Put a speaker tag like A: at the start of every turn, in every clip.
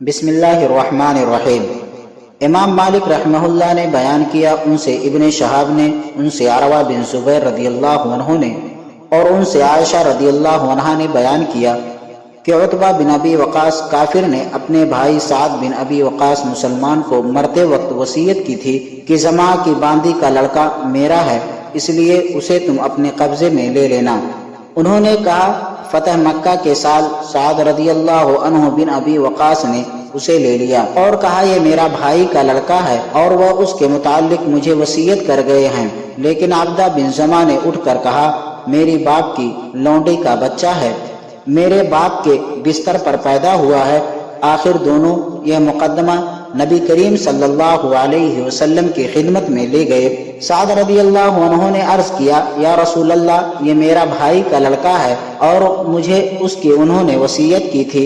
A: بسم اللہ الرحمن الرحیم۔ امام مالک رحمہ اللہ نے بیان کیا، ان سے ابن شہاب نے، ان سے عروہ بن زبیر رضی اللہ عنہ نے، اور ان سے عائشہ رضی اللہ عنہ نے بیان کیا کہ عتبہ بن ابی وقاص کافر نے اپنے بھائی سعد بن ابی وقاص مسلمان کو مرتے وقت وصیت کی تھی کہ زماں کی باندی کا لڑکا میرا ہے، اس لیے اسے تم اپنے قبضے میں لے لینا۔ انہوں نے کہا فتح مکہ کے سال سعد رضی اللہ عنہ بن ابی وقاص نے اسے لے لیا اور کہا یہ میرا بھائی کا لڑکا ہے اور وہ اس کے متعلق مجھے وصیت کر گئے ہیں، لیکن عبدہ بن زماں نے اٹھ کر کہا میری باپ کی لونڈی کا بچہ ہے، میرے باپ کے بستر پر پیدا ہوا ہے۔ آخر دونوں یہ مقدمہ نبی کریم صلی اللہ علیہ وسلم کی خدمت میں لے گئے۔ سعد رضی اللہ عنہ نے عرض کیا یا رسول اللہ، یہ میرا بھائی کا لڑکا ہے اور مجھے اس کی انہوں نے وصیت کی تھی۔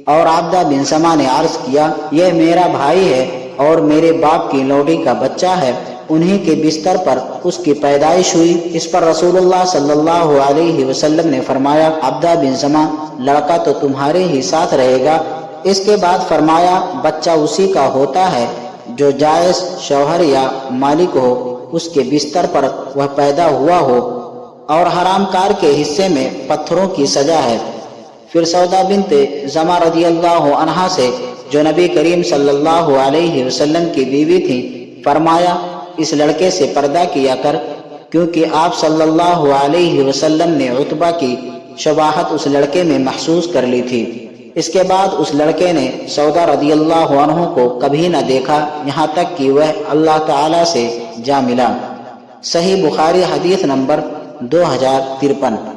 A: اور عبدہ بن زماں نے عرض کیا یہ میرا بھائی ہے اور میرے باپ کی لونڈی کا بچہ ہے، انہی کے بستر پر اس کی پیدائش ہوئی۔ اس پر رسول اللہ صلی اللہ علیہ وسلم نے فرمایا عبدہ بن زماں، لڑکا تو تمہارے ہی ساتھ رہے گا۔ اس کے بعد فرمایا بچہ اسی کا ہوتا ہے جو جائز شوہر یا مالک ہو، اس کے بستر پر وہ پیدا ہوا ہو، اور حرام کار کے حصے میں پتھروں کی سزا ہے۔ پھر سودا بنت زماں رضی اللہ عنہا سے جو نبی کریم صلی اللہ علیہ وسلم کی بیوی تھی، فرمایا اس لڑکے سے پردہ کیا کر، کیونکہ آپ صلی اللہ علیہ وسلم نے عتبہ کی شباہت اس لڑکے میں محسوس کر لی تھی۔ اس کے بعد اس لڑکے نے سودا رضی اللہ عنہ کو کبھی نہ دیکھا، یہاں تک کہ وہ اللہ تعالی سے جا ملا۔ صحیح بخاری حدیث نمبر 2053۔